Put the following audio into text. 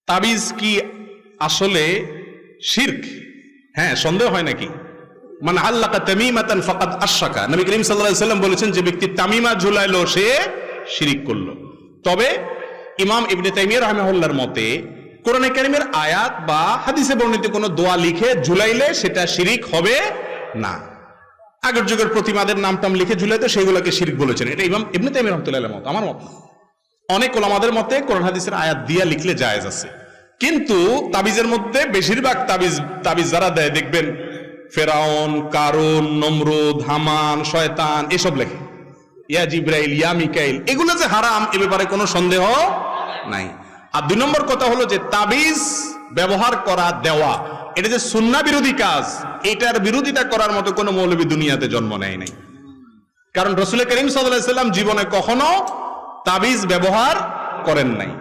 তাবিজ কি আসলে শিরক? হ্যাঁ, সন্দেহ হয় নাকি? মান আল্লাকা তামিমাতান ফাকাদ আশরাকা, নবী করিম সাল্লাল্লাহু আলাইহি ওয়াসাল্লাম বলেছেন, যে ব্যক্তি তামিমা ঝুলাইলো সে শিরিক করলো। তবে ইমাম ইবনে তাইমিয়া রাহিমাহুল্লাহর মতে কোরআনে কারীমের আয়াত বা হাদিসে বর্ণিত কোনো দোয়া লিখে ঝুলাইলে সেটা শিরিক হবে না। আগের যুগের প্রতিমাদের নাম টাম লিখে ঝুলাইতে সেগুলোকে শিরিক বলেছেন। এটা ইমাম ইবনে তাইমিয়া রাহমাতুল্লাহির মত, আমার মত না। অনেক ওলামাদের মতে কোরআন হাদিসের আয়াত দিয়া লিখলে জায়েজ আছে। কিন্তু তাবিজের মধ্যে বেশিরভাগ তাবিজ যারা দেয় দেখবেন ফেরাউন, কারুন, নমরুদ, হামান, শয়তান এসব লেখে। ইয়া জিব্রাইল, ইয়া মিকাইল, এগুলো যে হারাম এ ব্যাপারে কোনো সন্দেহ নাই। আর 2 নম্বর কথা হলো যে তাবিজ ব্যবহার করা, দেওয়া, এটা যে সুন্নাহ বিরোধী কাজ, এটার বিরোধিতা করার মতো কোনো মৌলবী দুনিয়াতে জন্ম নেয় নাই। কারণ রাসূল করিম সাল্লাল্লাহু আলাইহি ওয়াসাল্লাম জীবনে কখনো তাবিজ ব্যবহার করেন নাই।